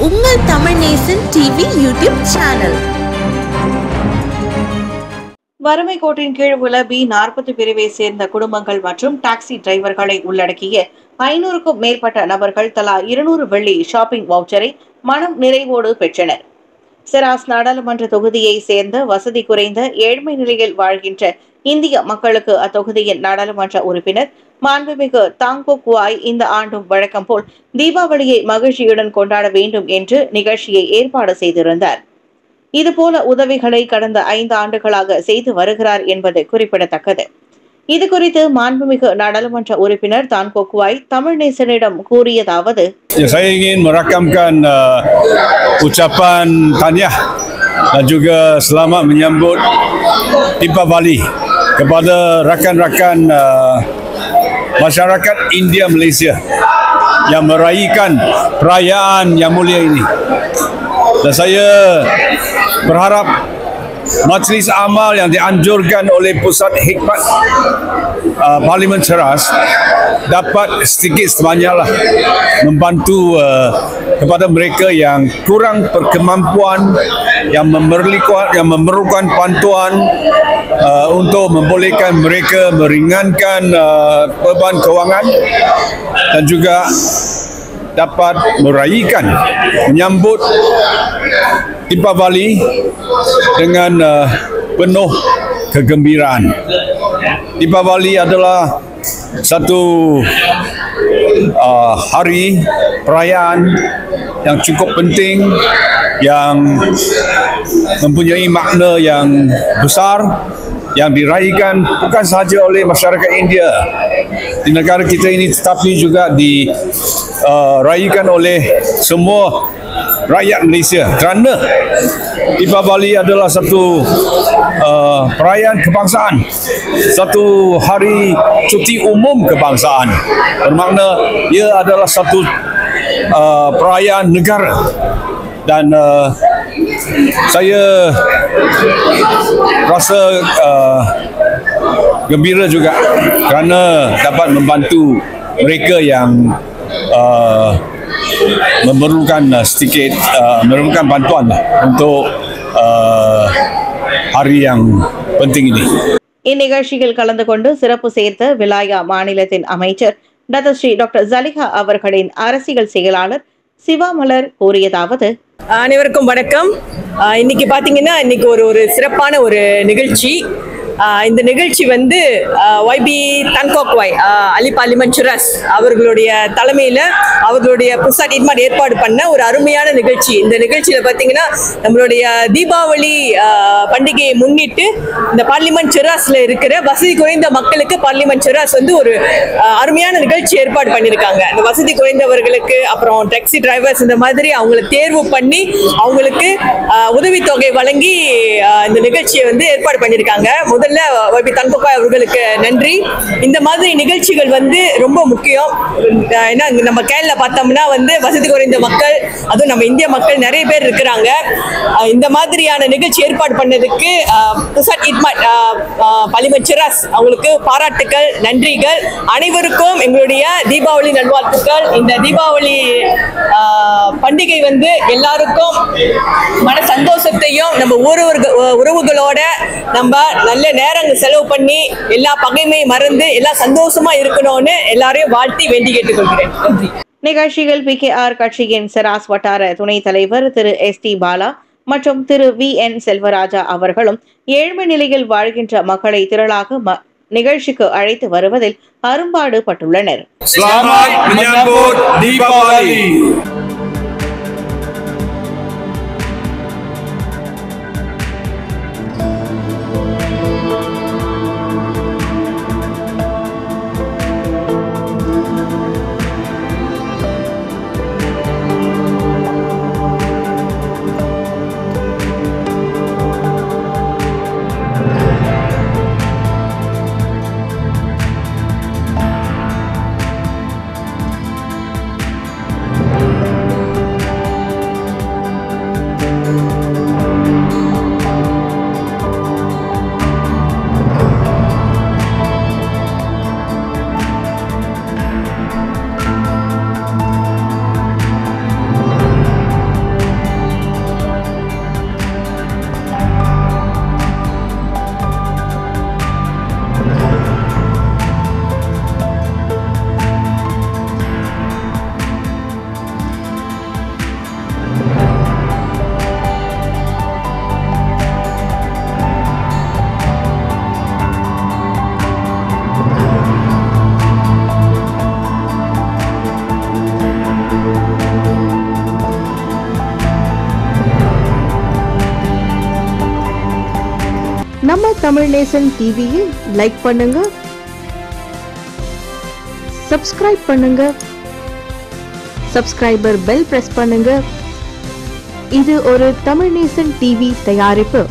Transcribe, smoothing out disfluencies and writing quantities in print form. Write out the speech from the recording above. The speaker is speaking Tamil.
உங்கள் தமிழ் நேசன் டிவி யூடியூப் சேனல். வறுமை கோட்டின் கீழ் உள்ள B40 பிரிவை சேர்ந்த குடும்பங்கள் மற்றும் டாக்ஸி டிரைவர்களை உள்ளடக்கிய 500க்கும் மேற்பட்ட நபர்கள் தலா 200 வெள்ளி ஷாப்பிங் வவுச்சரை மனம் நிறைவோடு பெற்றனர். செராஸ் நாடாளுமன்ற தொகுதியை சேர்ந்த வசதி குறைந்த ஏழ்மை நிலையில் வாழ்கின்ற இந்திய மக்களுக்கு அத்தொகுதியின் நாடாளுமன்ற உறுப்பினர் மாண்புமிகு தாங்கோ குவாய் இந்த ஆண்டும் வழக்கம் போல் தீபாவளியை மகிழ்ச்சியுடன் கொண்டாட வேண்டும் என்று நிகழ்ச்சியை ஏற்பாடு செய்திருந்தார். இதுபோல உதவிகளை கடந்த 5 ஆண்டுகளாக செய்து வருகிறார் என்பது குறிப்பிடத்தக்கது. இதுகுறித்து மாண்புமிகு நாடாளுமன்ற உறுப்பினர் தாங்கோ குவாய் தமிழ் நேசனிடம் கூறியதாவது: Saya ingin merakamkan ucapan tahniah dan juga selamat menyambut Deepavali kepada rakan-rakan masyarakat India Malaysia yang meraihkan perayaan yang mulia ini. Dan saya berharap majlis amal yang dianjurkan oleh Pusat Hikmat Parlimen Ceras dapat sedikit sebanyaklah membantu kepada mereka yang kurang berkemampuan, yang memerlukan bantuan untuk membolehkan mereka meringankan beban kewangan dan juga dapat meraihkan menyambut Deepavali dengan penuh kegembiraan. Deepavali adalah satu hari perayaan yang cukup penting, yang mempunyai makna yang besar, yang diraihkan bukan sahaja oleh masyarakat India di negara kita ini, tetapi juga diraihkan oleh semua rakyat Malaysia, kerana Deepavali adalah satu perayaan kebangsaan, satu hari cuti umum kebangsaan, bermakna ia adalah satu perayaan negara. Dan saya rasa gembira juga kerana dapat membantu mereka yang memerlukan memerlukan bantuan untuk hari yang penting ini. இந்நிகழ்ச்சியில் கலந்து கொண்டு சிறப்பு சேர்த்த விலாயா மாநிலத்தின் அமைச்சர் டதஸ்ரீ டாக்டர் ஜலிஹா அவர்களின் அரசியல் செயலாளர் சிவா மலர் கூறியதாவது: அனைவருக்கும் வணக்கம். இன்னைக்கு பாத்தீங்கன்னா இன்னைக்கு ஒரு சிறப்பான ஒரு நிகழ்ச்சி. இந்த நிகழ்ச்சி வந்து YB தாங்கோ குவாய் அலி பார்லிமெண்ட் சிராஸ் அவர்களுடைய தலைமையில் அவர்களுடைய புசாட் இட்மாட் ஏற்பாடு பண்ண ஒரு அருமையான நிகழ்ச்சி. இந்த நிகழ்ச்சியில் பார்த்தீங்கன்னா நம்மளுடைய தீபாவளி பண்டிகையை முன்னிட்டு இந்த பார்லிமெண்ட் சிராஸில் இருக்கிற வசதி குறைந்த மக்களுக்கு பார்லிமெண்ட் சிராஸ் வந்து ஒரு அருமையான நிகழ்ச்சி ஏற்பாடு பண்ணியிருக்காங்க. இந்த வசதி குறைந்தவர்களுக்கு, அப்புறம் டாக்ஸி டிரைவர்ஸ், இந்த மாதிரி அவங்களை தேர்வு பண்ணி அவங்களுக்கு உதவித்தொகை வழங்கி இந்த நிகழ்ச்சியை வந்து ஏற்பாடு பண்ணியிருக்காங்க. முதல்ல YB தாங்கோ குவாய் அவர்களுக்கு நன்றி. இந்த மாதிரி நிகழ்ச்சிகள் வந்து ரொம்ப முக்கியம். ஏன்னா நம்ம கேரள பார்த்தோம்னா வந்து வசதி குறைந்த மக்கள், அதுவும் நம்ம இந்திய மக்கள் நிறைய பேர் இருக்கிறாங்க. இந்த மாதிரியான நிகழ்ச்சி ஏற்பாடு பண்ணதுக்கு புசாட் இட்மாட் பார்லிமெண்ட் சிராஸ் அவங்களுக்கு பாராட்டுக்கள், நன்றிகள். அனைவருக்கும் எங்களுடைய தீபாவளி நல்வாழ்த்துக்கள். இந்த தீபாவளி பண்டிகை வந்து எல்லாருக்கும் மன சந்தோஷத்தையும், நம்ம உறவுகளோட நம்ம நல்ல நேரங்கள் செலவு பண்ணி எல்லா பகைமையை மறந்து எல்லாம் சந்தோஷமா இருக்கணும்னு எல்லாரையும் வாழ்த்தி வேண்டி கேட்டுக்கொள்கிறேன். நன்றி. நிகழ்ச்சியில் PKR கட்சியின் செராஸ் வட்டார துணைத் தலைவர் திரு ST பாலா மற்றும் திரு VN செல்வராஜா அவர்களும் ஏழ்மை நிலையில் வாழ்கின்ற மக்களை திரளாக நிகழ்ச்சிக்கு அழைத்து வருவதில் அரும்பாடு பட்டுள்ளனர். Selamat menyambut Deepavali. தமிழ் நேசன் டிவியை லைக் பண்ணுங்க, சப்ஸ்கிரைப் பண்ணுங்க, சப்ஸ்கிரைபர் பெல் பிரஸ் பண்ணுங்க. இது ஒரு தமிழ் நேசன் டிவி தயாரிப்பு.